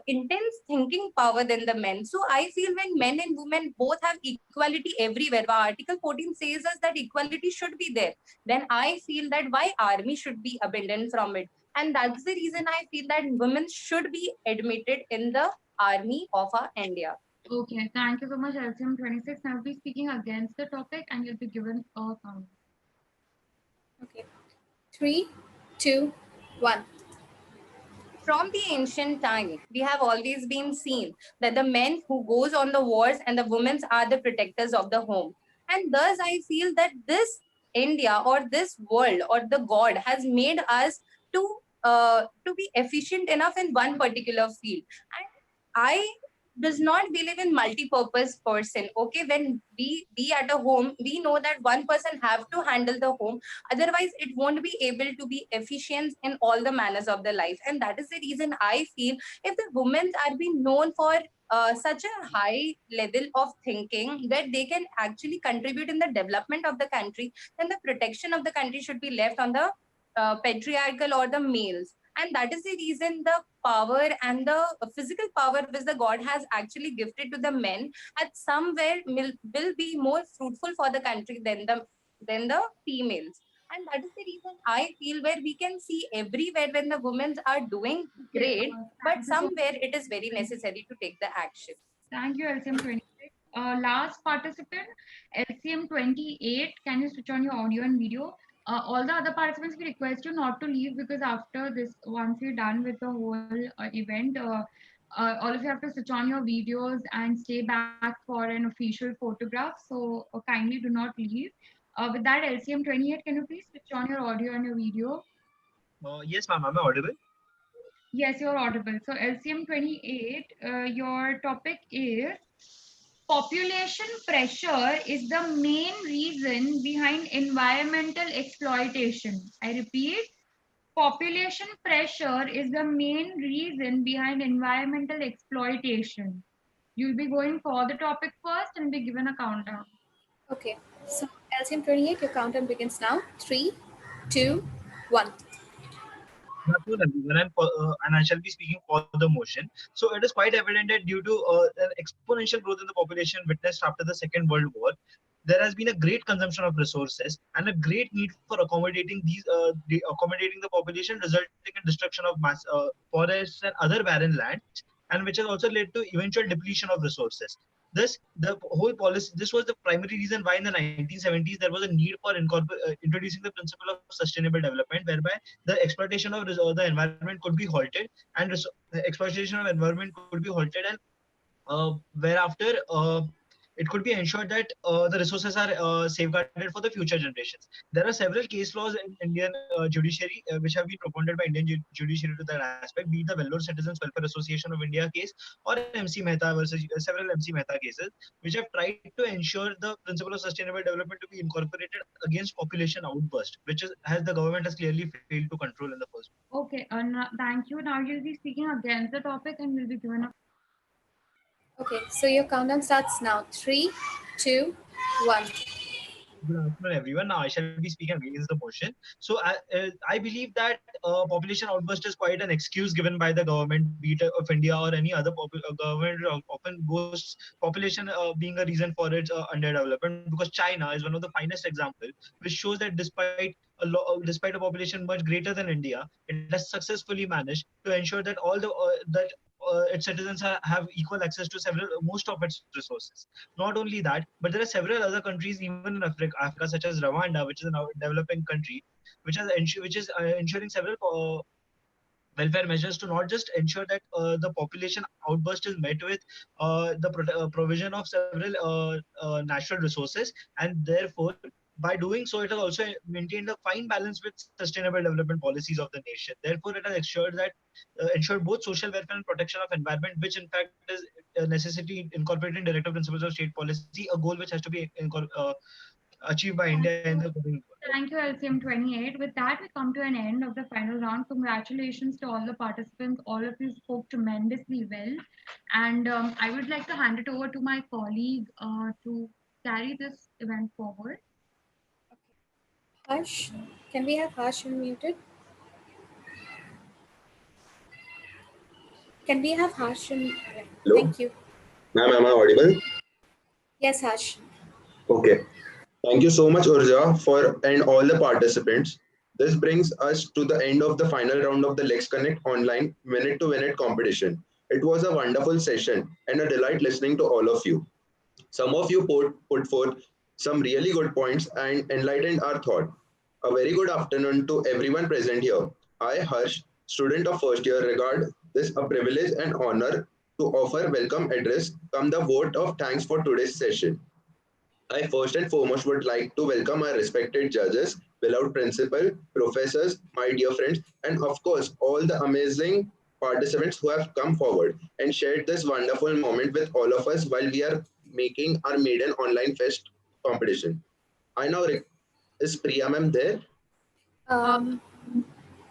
intense thinking power than the men. So I feel when men and women both have equality everywhere, where Article 14 says us that equality should be there, then I feel that why army should be abandoned from it. And that's the reason I feel that women should be admitted in the army of our India. Okay, thank you so much, LCM 26. Now be speaking against the topic and you'll be given a count. Okay. 3, 2, 1. From the ancient time, we have always been seen that the men who goes on the wars and the women are the protectors of the home. And thus I feel that this India or this world or the God has made us to be efficient enough in one particular field. And I does not believe in multi-purpose person. Okay, when we be at a home, we know that one person have to handle the home, otherwise it won't be able to be efficient in all the manners of the life. And that is the reason I feel if the women are being known for such a high level of thinking that they can actually contribute in the development of the country, then the protection of the country should be left on the patriarchal or the males. And that is the reason the power and the physical power which the God has actually gifted to the men at somewhere will be more fruitful for the country than the females. And that is the reason I feel where we can see everywhere when the women are doing great, but somewhere it is very necessary to take the action. Thank you, LCM 26. Last participant, LCM 28. Can you switch on your audio and video? All the other participants, we request you not to leave because after this, once you're done with the whole event, all of you have to switch on your videos and stay back for an official photograph. So kindly do not leave. With that, LCM 28, can you please switch on your audio and your video? Yes, ma'am. Am I audible? Yes, you're audible. So LCM 28, your topic is population pressure is the main reason behind environmental exploitation. I repeat, population pressure is the main reason behind environmental exploitation. You'll be going for the topic first and be given a countdown. Okay. So LCM 28, your countdown begins now. 3, 2, 1. Good afternoon, everyone, and I shall be speaking for the motion. So it is quite evident that due to an exponential growth in the population witnessed after the Second World War, there has been a great consumption of resources and a great need for accommodating the population, resulting in destruction of mass forests and other barren lands, and which has also led to eventual depletion of resources. The whole policy. This was the primary reason why in the 1970s there was a need for introducing the principle of sustainable development, whereby the exploitation of the environment could be halted, and the exploitation of environment could be halted, and whereafter it could be ensured that the resources are safeguarded for the future generations. There are several case laws in Indian judiciary which have been proponed by Indian judiciary to that aspect, be it the Vellore Citizens Welfare Association of India case or MC Mehta versus several MC Mehta cases, which have tried to ensure the principle of sustainable development to be incorporated against population outburst, which has the government has clearly failed to control in the first place. Okay, thank you. Now you'll be speaking against the topic and will be given a. Okay, so your countdown starts now. 3, 2, 1. Good afternoon, everyone. Now I shall be speaking against the motion. So I believe that population outburst is quite an excuse given by the government, be it of India or any other government, often boasts population being a reason for its underdevelopment, because China is one of the finest example, which shows that despite a population much greater than India, it has successfully managed to ensure that all the that its citizens have equal access to most of its resources. Not only that, but there are several other countries, even in Africa, such as Rwanda, which is a now developing country, which is ensuring several welfare measures to not just ensure that the population outburst is met with the provision of several natural resources, and therefore by doing so it has also maintained a fine balance with sustainable development policies of the nation. Therefore it has ensured both social welfare and protection of environment, which in fact is a necessity incorporating directive principles of state policy, a goal which has to be achieved by India in the coming. Thank you, LCM 28. With that, we come to an end of the final round. Congratulations to all the participants. All of you spoke tremendously well. And I would like to hand it over to my colleague to carry this event forward. Harsh, can we have Harsh unmuted? Can we have Harsh? Hello, Thank you. ma'am, am I audible? Yes, Harsh. Okay. Thank you so much, Urja, for and all the participants. This brings us to the end of the final round of the LexConnect online minute-to-minute competition. It was a wonderful session and a delight listening to all of you. Some of you put forth some really good points and enlightened our thought. A very good afternoon to everyone present here. I, Harsh, student of first year, regard this a privilege and honor to offer welcome address come the vote of thanks for today's session. I first and foremost would like to welcome our respected judges, beloved principal, professors, my dear friends, and of course, all the amazing participants who have come forward and shared this wonderful moment with all of us while we are making our maiden online fest competition. I now, is Priya ma'am there? Um,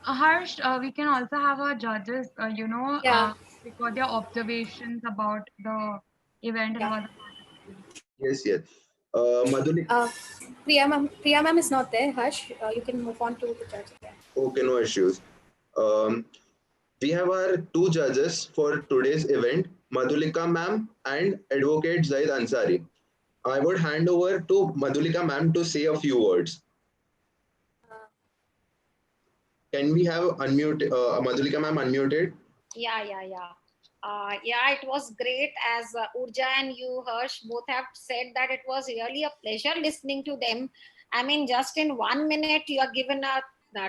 Harsh, we can also have our judges, yeah. record their observations about the event and about the participants. Yes, yes. Madhuli, Priya ma'am is not there. Harsh, you can move on to the judge. okay, no issues. Um, we have our two judges for today's event, Madhulika ma'am and Advocate Zaid Ansari. I would hand over to Madhulika ma'am to say a few words. Can we have unmute Madhulika ma'am unmuted? Yeah, it was great as Urja and you, Harsh, both have said that it was really a pleasure listening to them. I mean, just in 1 minute, you are given a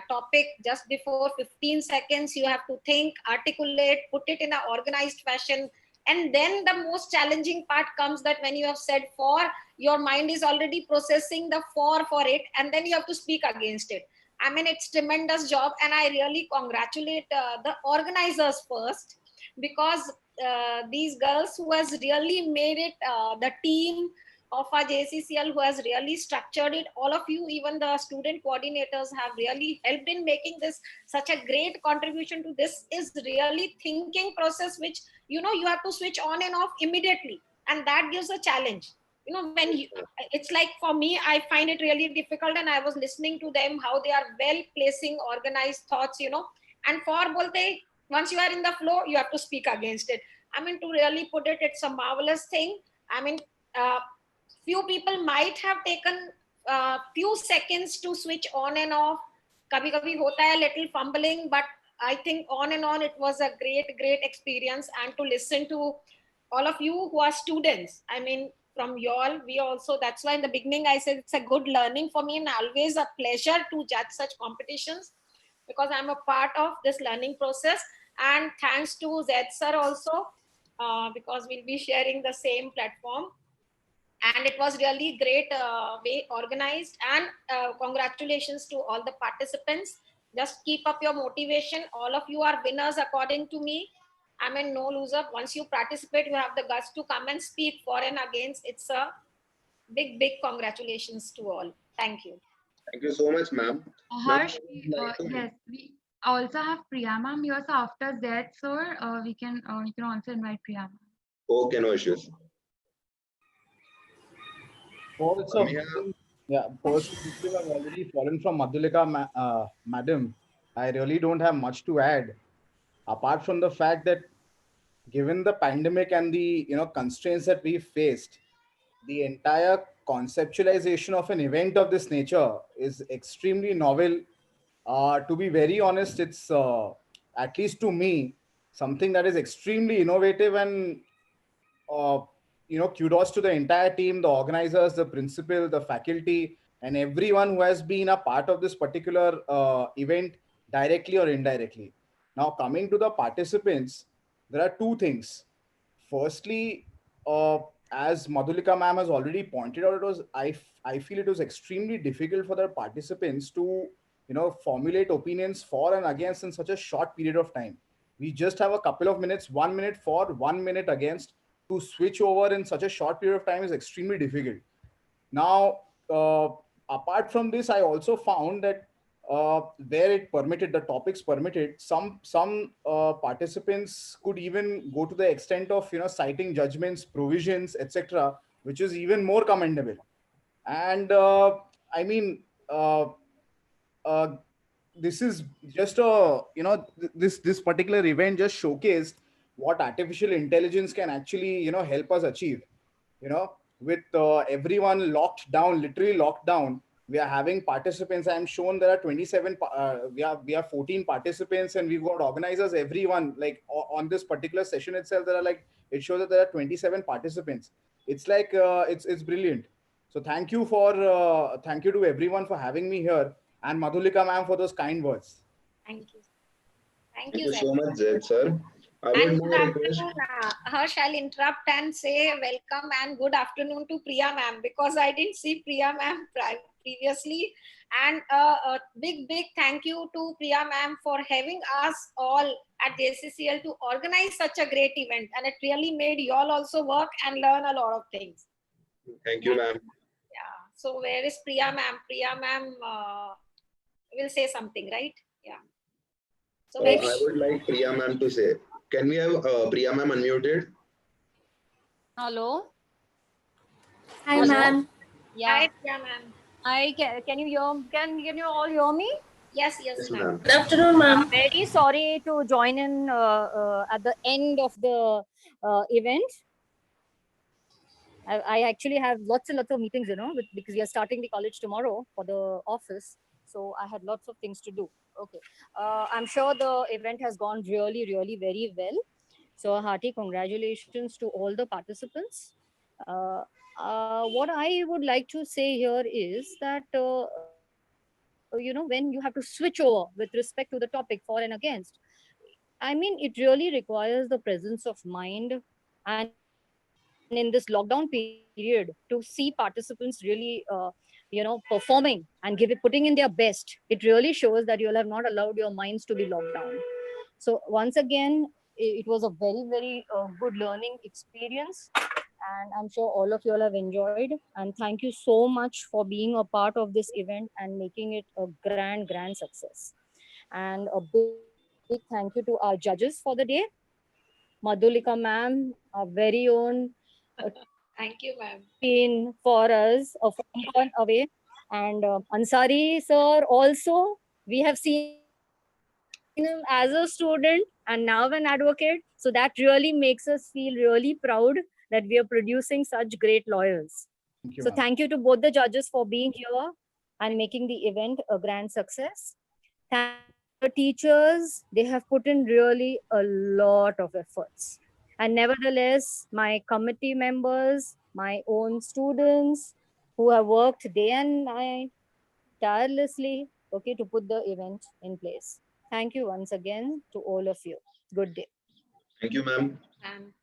topic just before 15 seconds. You have to think, articulate, put it in an organized fashion. And then the most challenging part comes that when you have said for, your mind is already processing the for it, and then you have to speak against it. I mean, it's tremendous job, and I really congratulate the organizers first, because these girls who has really made it, the team of our JCCL who has really structured it, all of you, even the student coordinators have really helped in making this such a great contribution to this is really thinking process, which, you have to switch on and off immediately. And that gives a challenge. When it's like for me, I find it really difficult, and I was listening to them, how they are well placing organized thoughts, and for bolte, once you are in the flow, you have to speak against it. I mean, to really put it, it's a marvelous thing. I mean, few people might have taken few seconds to switch on and off. Kabhi kabhi hota hai little fumbling, but I think on and on, it was a great experience. And to listen to all of you who are students, I mean, from y'all, we also, that's why in the beginning I said it's a good learning for me and always a pleasure to judge such competitions, because I'm a part of this learning process. And thanks to Zed sir also, because we'll be sharing the same platform. And it was really great, way organized. And congratulations to all the participants. Just keep up your motivation. All of you are winners according to me. I mean, no loser. Once you participate, you have the guts to come and speak for and against. It's a big congratulations to all. Thank you. Thank you so much, ma'am. Now, Harsh, yes, we also have Priya ma'am here. So after that, sir, you can also invite Priya ma'am. okay, no issues. Personally, I've already fallen from Madhulika, madam. I really don't have much to add, apart from the fact that given the pandemic and the constraints that we faced, the entire conceptualization of an event of this nature is extremely novel. To be very honest, it's at least to me something that is extremely innovative, and uh, kudos to the entire team, the organizers, the principal, the faculty, and everyone who has been a part of this particular event, directly or indirectly. Now, coming to the participants, there are two things. Firstly, uh, as Madhulika ma'am has already pointed out, I feel it was extremely difficult for the participants to formulate opinions for and against in such a short period of time. We just have a couple of minutes, 1 minute for, 1 minute against. To switch over in such a short period of time is extremely difficult. Now, apart from this, I also found that where it permitted, the topics permitted, some participants could even go to the extent of citing judgments, provisions, etc., which is even more commendable. And I mean, this is just a this particular event just showcased what artificial intelligence can actually, help us achieve. With everyone locked down, literally locked down, we are having participants. I'm shown there are 27. We have 14 participants, and we've got organizers. Everyone, like on this particular session itself, there are like, it shows that there are 27 participants. It's like it's brilliant. So thank you to everyone for having me here, and Madhulika ma'am for those kind words. Thank you. Thank Thank you, you Zed. so much, Zed, sir. I would And now good request. afternoon. Harsh, I'll interrupt and say welcome and good afternoon to Priya ma'am, because I didn't see Priya ma'am previously. And a big thank you to Priya ma'am for having us all at JCCL to organize such a great event. And it really made you all also work and learn a lot of things. Thank you, ma'am. Yeah. So where is Priya ma'am? Priya ma'am will say something, right? Yeah. So maybe I would like Priya ma'am to say. Can we have Priya ma'am unmuted? Hello. Hi, Hello? ma'am. Yeah. Hi, Priya ma'am. Can you hear? Can you all hear me? Yes, Yes, ma'am. ma'am. Good afternoon, ma'am. Very sorry to join in at the end of the event. I actually have lots and lots of meetings, because we are starting the college tomorrow for the office. So I had lots of things to do. Okay. I'm sure the event has gone really, really very well. So a hearty congratulations to all the participants. What I would like to say here is that, when you have to switch over with respect to the topic for and against, I mean, it really requires the presence of mind. And in this lockdown period, to see participants really, performing and putting in their best, it really shows that you all have not allowed your minds to be locked down. So once again, it was a very, very good learning experience. And I'm sure all of you all have enjoyed. And thank you so much for being a part of this event and making it a grand, grand success. And a big thank you to our judges for the day. Madhulika ma'am, our very own Thank you, ma'am. queen for us, a phone call away. And Ansari sir also, we have seen him as a student and now an advocate. So that really makes us feel really proud that we are producing such great lawyers. So thank you to both the judges for being here and making the event a grand success. Thank you to the teachers. They have put in really a lot of efforts. And nevertheless, my committee members, my own students who have worked day and night tirelessly, okay, to put the event in place. Thank you once again to all of you. Good day. Thank you, ma'am. Ma'am.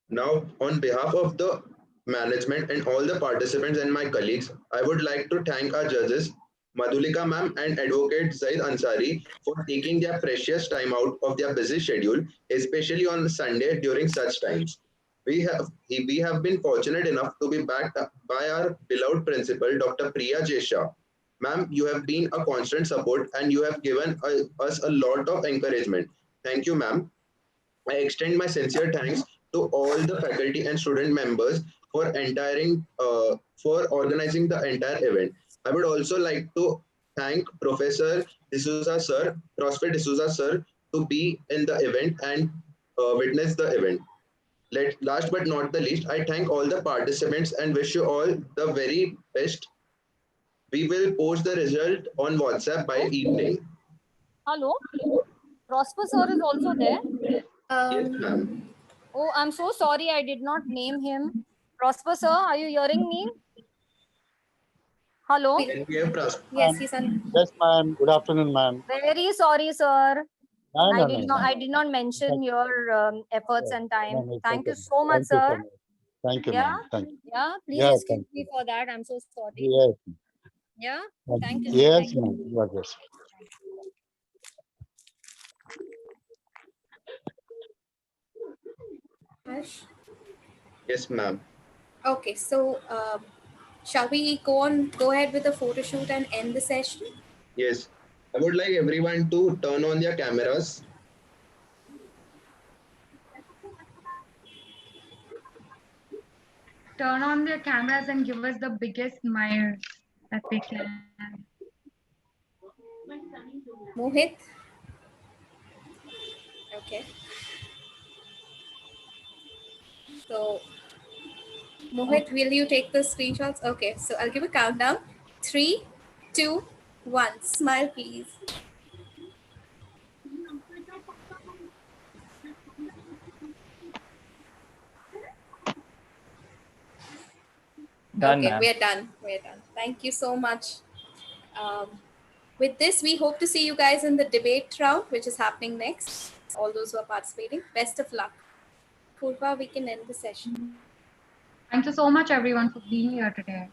Now, on behalf of the management and all the participants and my colleagues, I would like to thank our judges, Madhulika ma'am and Advocate Zaid Ansari, for taking their precious time out of their busy schedule, especially on Sunday during such times. We have been fortunate enough to be backed up by our beloved principal, Dr. Priya Jesha. Ma'am, you have been a constant support and you have given us a lot of encouragement. Thank you, ma'am. I extend my sincere thanks to all the faculty and student members for organizing the entire event. I would also like to thank Professor D'Souza sir, Prosper D'Souza sir, to be in the event and witness the event. Last but not the least, I thank all the participants and wish you all the very best. We will post the result on WhatsApp by evening. Hello. Prosper sir is also there. Yes, ma'am. Oh, I'm so sorry I did not name him. Prosper sir, are you hearing me? Hello? Can we have Yes, he's on. Yes, ma'am. Good afternoon, ma'am. Very sorry, sir. No, no, I no, did no. not mention your efforts and time. No, no, it's Thank you okay. so much, Thank you sir. so much. Thank you, Yeah, ma'am. Thank you. yeah. Please Yeah, excuse thank me you. for that. I'm so sorry. Yes. Yeah. Thank Thank you. you, sir. Yes, Thank you. ma'am. You are yes. Harsh? Yes, ma'am. Okay, so shall we go ahead with the photo shoot and end the session? Yes. I would like everyone to turn on their cameras. Turn on their cameras and give us the biggest smile that they can. Mohit? Okay. So, Mohit, will you take the screenshots? Okay, so I'll give a countdown. 3, 2, 1. Smile, please. Done, Okay, ma'am. we're done. We're done. Thank you so much. With this, we hope to see you guys in the debate round, which is happening next. All those who are participating, best of luck. Purva, we can end the session. Thank you so much, everyone, for being here today.